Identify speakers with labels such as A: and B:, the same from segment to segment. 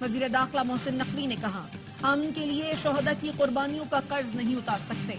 A: وزیر داخلہ محسن نقوی نے کہا امن کے لیے شہداء کی قربانیوں کا قرض نہیں اتار سکتے۔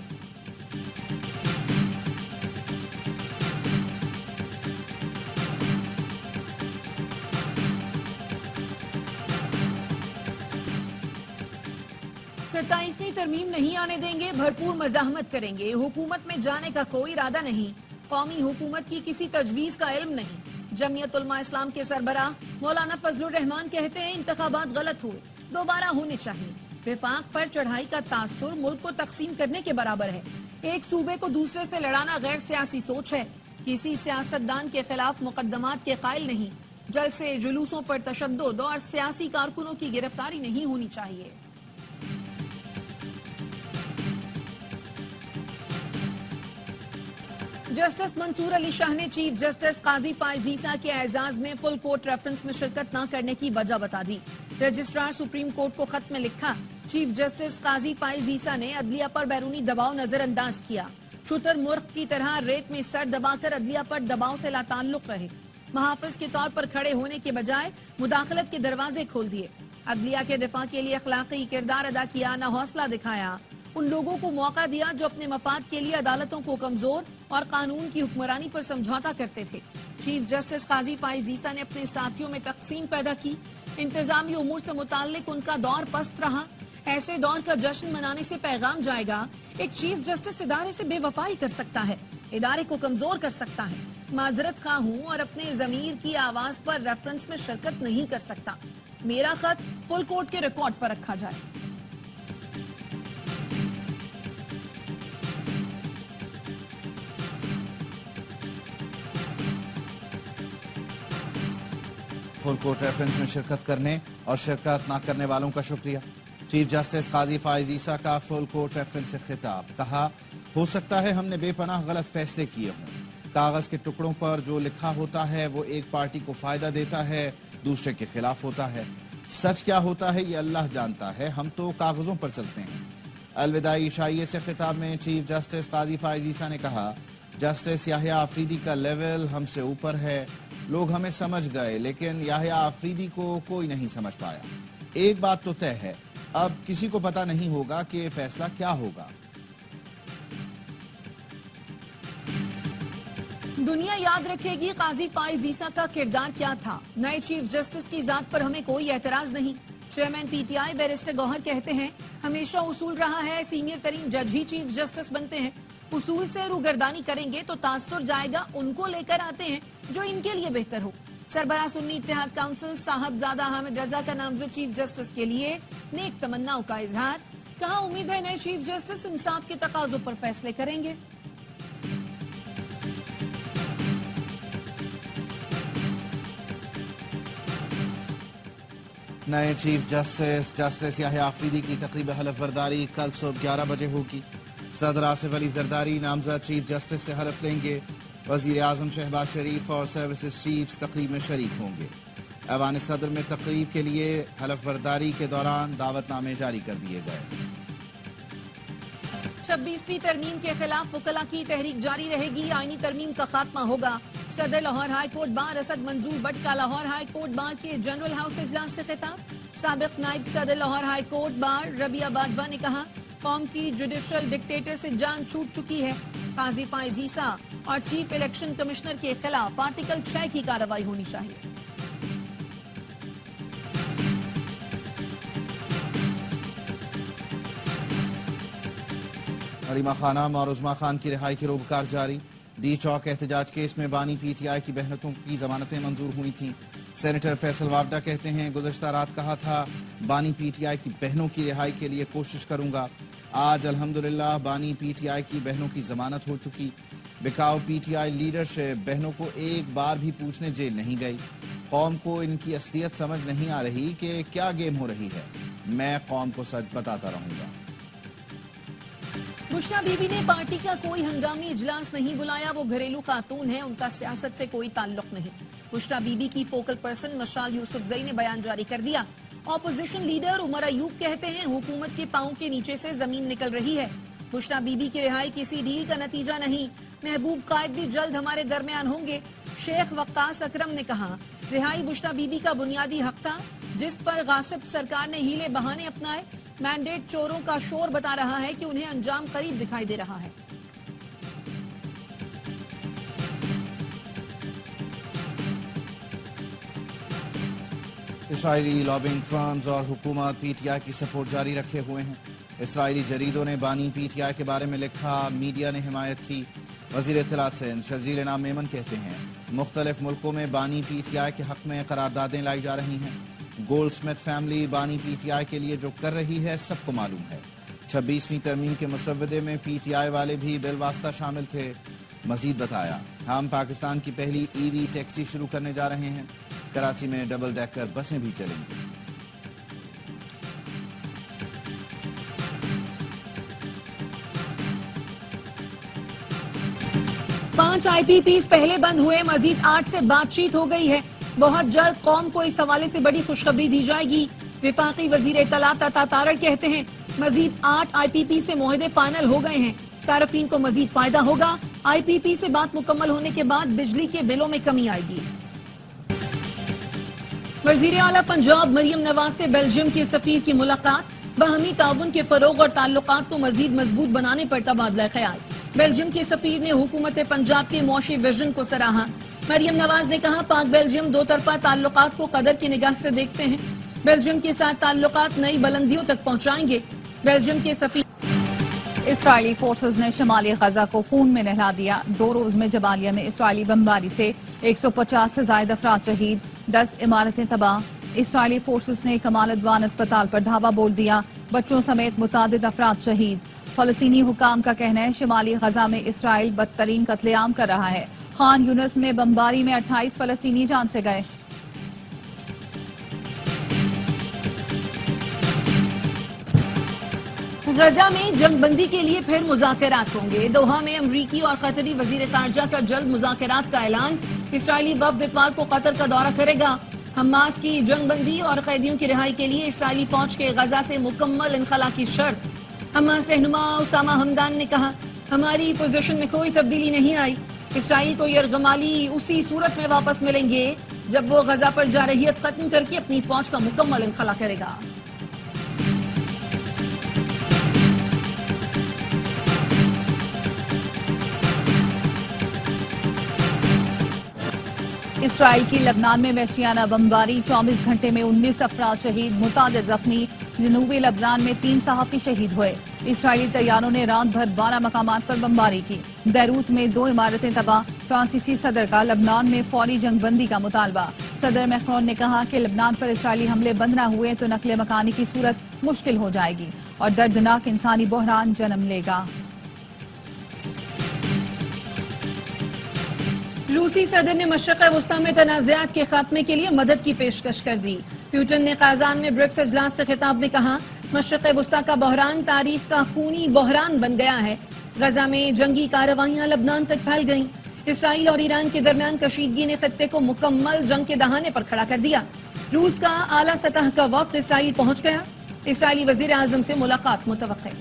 A: ستائیسویں ترمیم نہیں آنے دیں گے، بھرپور مزاحمت کریں گے، حکومت میں جانے کا کوئی ارادہ نہیں، قومی حکومت کی کسی تجویز کا علم نہیں۔ جمعیت علماء اسلام کے سربراہ مولانا فضل الرحمان کہتے ہیں انتخابات غلط ہوئے، دوبارہ ہونے چاہیے۔ وفاق پر چڑھائی کا تاثر ملک کو تقسیم کرنے کے برابر ہے، ایک صوبے کو دوسرے سے لڑانا غیر سیاسی سوچ ہے، کسی سیاستدان کے خلاف مقدمات کے قائل نہیں، جلسے جلوسوں پر تشدد اور سیاسی کارکنوں کی گرفتاری نہیں ہونی چاہیے۔ جسٹس منصور علی شاہ نے چیف جسٹس قاضی فائز عیسیٰ کے اعزاز میں فل کورٹ ریفرنس میں شرکت نہ کرنے کی وجہ بتا دی۔ رجسٹرار سپریم کورٹ کو خط میں لکھا، چیف جسٹس قاضی فائز عیسیٰ نے عدلیہ پر بیرونی دباؤ نظر انداز کیا، شتر مرغ کی طرح ریت میں سر دبا کر عدلیہ پر دباؤ سے لا تعلق رہے، محافظ کے طور پر کھڑے ہونے کے بجائے مداخلت کے دروازے کھول دیے، عدلیہ کے دفاع کے لیے اخلاقی کردار ادا کیا، نہ حوصلہ دکھایا، ان لوگوں کو موقع دیا جو اپنے مفاد کے لیے عدالتوں کو کمزور اور قانون کی حکمرانی پر سمجھوتا کرتے تھے۔ چیف جسٹس قاضی فائز عیسیٰ نے اپنے ساتھیوں میں تقسیم پیدا کی، انتظامی امور سے متعلق ان کا دور پست رہا، ایسے دور کا جشن منانے سے پیغام جائے گا، ایک چیف جسٹس ادارے سے بے وفائی کر سکتا ہے، ادارے کو کمزور کر سکتا ہے، معذرت خواہ ہوں اور اپنے ضمیر کی آواز پر ریفرنس میں شرکت نہیں کر سکتا، میرا خط فل کورٹ کے ریکارڈ پر رکھا جائے۔
B: فل کورٹ ریفرنس میں شرکت کرنے اور شرکت نہ کرنے والوں کا شکریہ۔ چیف جسٹس قاضی فائز عیسیٰ کا فل کورٹ ریفرنس سے خطاب، کہا ہو سکتا ہے ہم نے بے پناہ غلط فیصلے کیے ہوں، کاغذ کے ٹکڑوں پر جو لکھا ہوتا ہے وہ ایک پارٹی کو فائدہ دیتا ہے، دوسرے کے خلاف ہوتا ہے، سچ کیا ہوتا ہے یہ اللہ جانتا ہے، ہم تو کاغذوں پر چلتے ہیں۔ الوداعی عشائیے سے خطاب میں چیف جسٹس قاضی فائز عیسیٰ نے کہا جسٹس یحییٰ آفریدی کا لیول ہم سے اوپر ہے، لوگ ہمیں سمجھ گئے لیکن یحییٰ آفریدی کو کوئی نہیں سمجھ پایا۔ ایک بات تو طے ہے، اب کسی کو پتہ نہیں ہوگا کہ فیصلہ کیا ہوگا۔
A: دنیا یاد رکھے گی قاضی فائز عیسیٰ کا کردار کیا تھا، نئے چیف جسٹس کی ذات پر ہمیں کوئی اعتراض نہیں۔ Chairman P T I barrister Gohar کہتے ہیں ہمیشہ اصول رہا ہے سینئر ترین جج ہی چیف جسٹس بنتے ہیں، اصول سے روگردانی کریں گے تو تاثر جائے گا ان کو لے کر آتے ہیں جو ان کے لیے بہتر ہو۔ سربراہ سنی اتحاد کونسل صاحبزادہ حامد رضا کا نامزد چیف جسٹس کے لیے نیک تمناؤں کا اظہار، کہا امید ہے نئے چیف جسٹس انصاف کے تقاضوں پر فیصلے کریں گے۔
B: نئے چیف جسٹس جسٹس یحییٰ آفریدی کی تقریب حلف برداری کل صبح 11 بجے ہوگی۔ صدر آصف علی زرداری نامزد چیف جسٹس سے حلف لیں گے، وزیر اعظم شہباز شریف اور سروسز چیفز تقریب میں شریک ہوں گے۔ ایوان صدر میں تقریب کے لیے حلف برداری کے دوران دعوت نامے جاری کر دیے گئے۔
A: 26ویں ترمیم کے خلاف وکلاء کی تحریک جاری رہے گی، آئینی ترمیم کا خاتمہ ہوگا۔ صدر Lahore high court bar Asad Manzoor but کا لاہور ہائی کورٹ بار کے جنرل ہاؤس اجلاس سے خطاب، سابق نائب صدر لاہور ہائی کورٹ بار ربیہ باجوہ نے کہا قوم کی جوڈیشل ڈکٹیٹر سے جان چھوٹ چکی ہے، قاضی فائز عیسیٰ اور چیف الیکشن کمشنر کے خلاف آرٹیکل 6 کی کارروائی ہونی چاہیے۔
B: حلیمہ خانم اور عظمیٰ خان کی رہائی کی روبکار جاری، ڈی چوک احتجاج کیس میں بانی پی ٹی آئی کی بہنوں کی ضمانتیں منظور ہوئی تھیں۔ سینیٹر فیصل وابڈا کہتے ہیں گزشتہ رات کہا تھا بانی پی ٹی آئی کی بہنوں کی رہائی کے لیے کوشش کروں گا، آج الحمدللہ بانی پی ٹی آئی کی بہنوں کی ضمانت ہو چکی۔ بکاؤ پی ٹی آئی لیڈرشپ بہنوں کو ایک بار بھی پوچھنے جیل نہیں گئی، قوم کو ان کی اصلیت سمجھ نہیں آ رہی کہ کیا گیم ہو رہی ہے، میں قوم کو سچ بتاتا رہوں گا۔
A: بشرا بی بی نے پارٹی کا کوئی ہنگامی اجلاس نہیں بلایا، وہ گھریلو خاتون ہیں، ان کا سیاست سے کوئی تعلق نہیں۔ بشرا بی بی کی فوکل پرسن مشال یوسفزئی نے بیان جاری کر دیا۔ اپوزیشن لیڈر عمر ایوب کہتے ہیں حکومت کے پاؤں کے نیچے سے زمین نکل رہی ہے، بشرا بی بی کی رہائی کسی ڈیل کا نتیجہ نہیں، محبوب قائد بھی جلد ہمارے درمیان ہوں گے۔ شیخ وقاص اکرم نے کہا رہائی بشتا بی بی کا بنیادی حق تھا جس پر غاصب سرکار نے ہیلے بہانے اپنائے. مینڈیٹ چوروں کا شور بتا رہا ہے کہ انہیں انجام قریب دکھائی دے رہا ہے.
B: اسرائیلی لابنگ فرمز اور حکومت پی ٹی آئی کی سپورٹ جاری رکھے ہوئے ہیں. اسرائیلی جریدوں نے بانی پی ٹی آئی کے بارے میں لکھا، میڈیا نے حمایت کی. وزیر اطلاعات سندھ شرجیل انعام میمن کہتے ہیں مختلف ملکوں میں بانی پی ٹی آئی کے حق میں قراردادیں لائی جا رہی ہیں. گولڈ سمتھ فیملی بانی پی ٹی آئی کے لیے جو کر رہی ہے سب کو معلوم ہے. 26ویں ترمیم کے مسودے میں پی ٹی آئی والے بھی بالواسطہ شامل تھے. مزید بتایا، ہم پاکستان کی پہلی ای وی ٹیکسی شروع کرنے جا رہے ہیں. کراچی میں ڈبل ڈیکر بسیں بھی چلیں گی.
A: پانچ آئی پی پیز پہلے بند ہوئے، مزید 8 سے بات چیت ہو گئی ہے. بہت جلد قوم کو اس حوالے سے بڑی خوشخبری دی جائے گی. وفاقی وزیر اطلاعات عطا تارڑ کہتے ہیں مزید 8 آئی پی پی سے معاہدے فائنل ہو گئے ہیں. صارفین کو مزید فائدہ ہوگا. آئی پی پی سے بات مکمل ہونے کے بعد بجلی کے بلوں میں کمی آئے گی. وزیر اعلیٰ پنجاب مریم نواز سے بیلجیم کے سفیر کی ملاقات. باہمی تعاون کے فروغ اور تعلقات کو مزید مضبوط بنانے پر تبادلہ خیال. بیلجیم کے سفیر نے حکومت پنجاب کے معاشی ویژن کو سراہا. مریم نواز نے کہا پاک بیلجیم دو طرفہ تعلقات کو قدر کی نگاہ سے دیکھتے ہیں. بیلجیم کے ساتھ تعلقات نئی بلندیوں تک پہنچائیں گے. بیلجیم کے سفیر.
C: اسرائیلی فورسز نے شمالی غزہ کو خون میں نہلا دیا. 2 روز میں جبالیہ میں اسرائیلی بمباری سے 150 سے زائد افراد شہید، 10 عمارتیں تباہ. اسرائیلی فورسز نے کمال عدوان اسپتال پر دھاوا بول دیا، بچوں سمیت متعدد افراد شہید. فلسطینی حکام کا کہنا ہے شمالی غزہ میں اسرائیل بدترین قتل عام کر رہا ہے. خان یونس میں بمباری میں 28 فلسطینی جان سے گئے.
A: غزہ میں جنگ بندی کے لیے پھر مذاکرات ہوں گے. دوحہ میں امریکی اور قطری وزیر خارجہ کا جلد مذاکرات کا اعلان. اسرائیلی وفد اتوار کو قطر کا دورہ کرے گا. حماس کی جنگ بندی اور قیدیوں کی رہائی کے لیے اسرائیلی فوج کے غزہ سے مکمل انخلا کی شرط. حماس رہنما اسامہ حمدان نے کہا ہماری پوزیشن میں کوئی تبدیلی نہیں آئی. اسرائیل کو یرغمالی اسی صورت میں واپس ملیں گے جب وہ غزہ پر جارحیت ختم کر کے اپنی فوج کا مکمل انخلا کرے گا.
C: اسرائیل کی لبنان میں وحشیانہ بمباری، 24 گھنٹے میں 19 افراد شہید، متعدد زخمی. جنوبی لبنان میں 3 صحافی شہید ہوئے. اسرائیلی طیاروں نے رات بھر 12 مقامات پر بمباری کی. بیروت میں 2 عمارتیں تباہ. فرانسیسی صدر کا لبنان میں فوری جنگ بندی کا مطالبہ. صدر میکرون نے کہا کہ لبنان پر اسرائیلی حملے بند نہ ہوئے تو نقل مکانی کی صورت مشکل ہو جائے گی اور دردناک انسانی بحران جنم لے گا.
A: روسی صدر نے مشرق وسطی میں تنازعات کے خاتمے کے لیے مدد کی پیشکش کر دی. پیوٹن نے قازان میں برکس اجلاس سے خطاب میں کہا مشرق وسطی کا بحران تاریخ کا خونی بحران بن گیا ہے. غزہ میں جنگی کارروائیاں لبنان تک پھیل گئیں. اسرائیل اور ایران کے درمیان کشیدگی نے خطے کو مکمل جنگ کے دہانے پر کھڑا کر دیا. روس کا اعلیٰ سطح کا وفد اسرائیل پہنچ گیا. اسرائیلی وزیر اعظم سے ملاقات متوقع.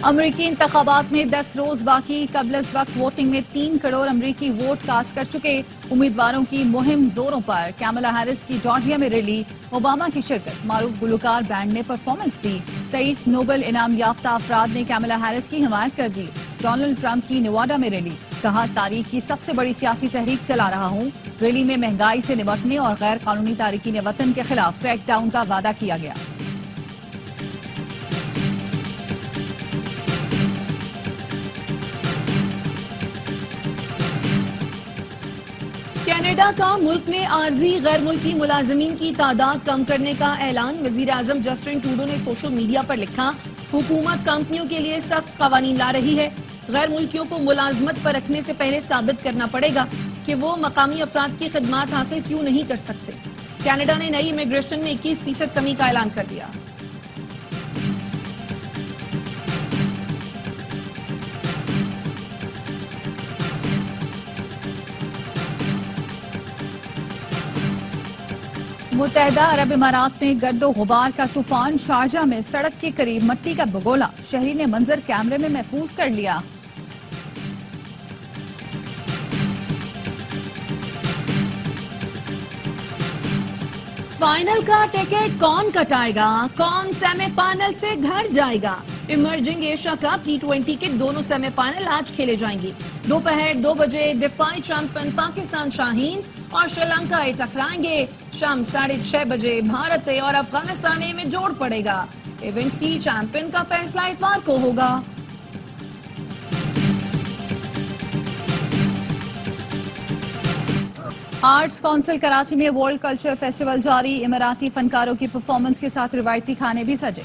C: امریکی انتخابات میں 10 روز باقی. قبل از وقت ووٹنگ میں 3 کروڑ امریکی ووٹ کاسٹ کر چکے. امیدواروں کی مہم زوروں پر. کیملا ہیرس کی جارجیا میں ریلی، اوباما کی شرکت. معروف گلوکار بینڈ نے پرفارمنس دی. 23 نوبل انعام یافتہ افراد نے کیملا ہیرس کی حمایت کر دی. ڈونلڈ ٹرمپ کی نیواڈا میں ریلی، کہا تاریخ کی سب سے بڑی سیاسی تحریک چلا رہا ہوں. ریلی میں مہنگائی سے نمٹنے اور غیر قانونی تارکین وطن کے خلاف کریک ڈاؤن کا وعدہ کیا گیا.
A: کینیڈا کا ملک میں عارضی غیر ملکی ملازمین کی تعداد کم کرنے کا اعلان. وزیر اعظم جسٹن ٹروڈو نے سوشل میڈیا پر لکھا حکومت کمپنیوں کے لیے سخت قوانین لا رہی ہے. غیر ملکیوں کو ملازمت پر رکھنے سے پہلے ثابت کرنا پڑے گا کہ وہ مقامی افراد کی خدمات حاصل کیوں نہیں کر سکتے. کینیڈا نے نئی امیگریشن میں 21% کمی کا اعلان کر دیا.
C: متحدہ عرب امارات میں گرد و غبار کا طوفان. شارجہ میں سڑک کے قریب مٹی کا بگولا. شہری نے منظر کیمرے میں محفوظ کر لیا.
A: فائنل کا ٹکٹ کون کٹائے گا؟ کون سیمی فائنل سے گھر جائے گا؟ ایمرجنگ ایشیا کپ T20 کے دونوں سیمی فائنل آج کھیلے جائیں گے۔ دوپہر 2 بجے دفاعی چیمپئن پاکستان شاہینز اور شری لنکا ٹکرائیں گے۔ شام 6:30 بجے بھارت اور افغانستان میں جوڑ پڑے گا۔ ایونٹ کی چیمپئن کا فیصلہ اتوار کو ہوگا۔
C: آرٹس کونسل کراچی میں ورلڈ کلچر فیسٹیول جاری، اماراتی فنکاروں کی پرفارمنس کے ساتھ روایتی کھانے بھی سجے۔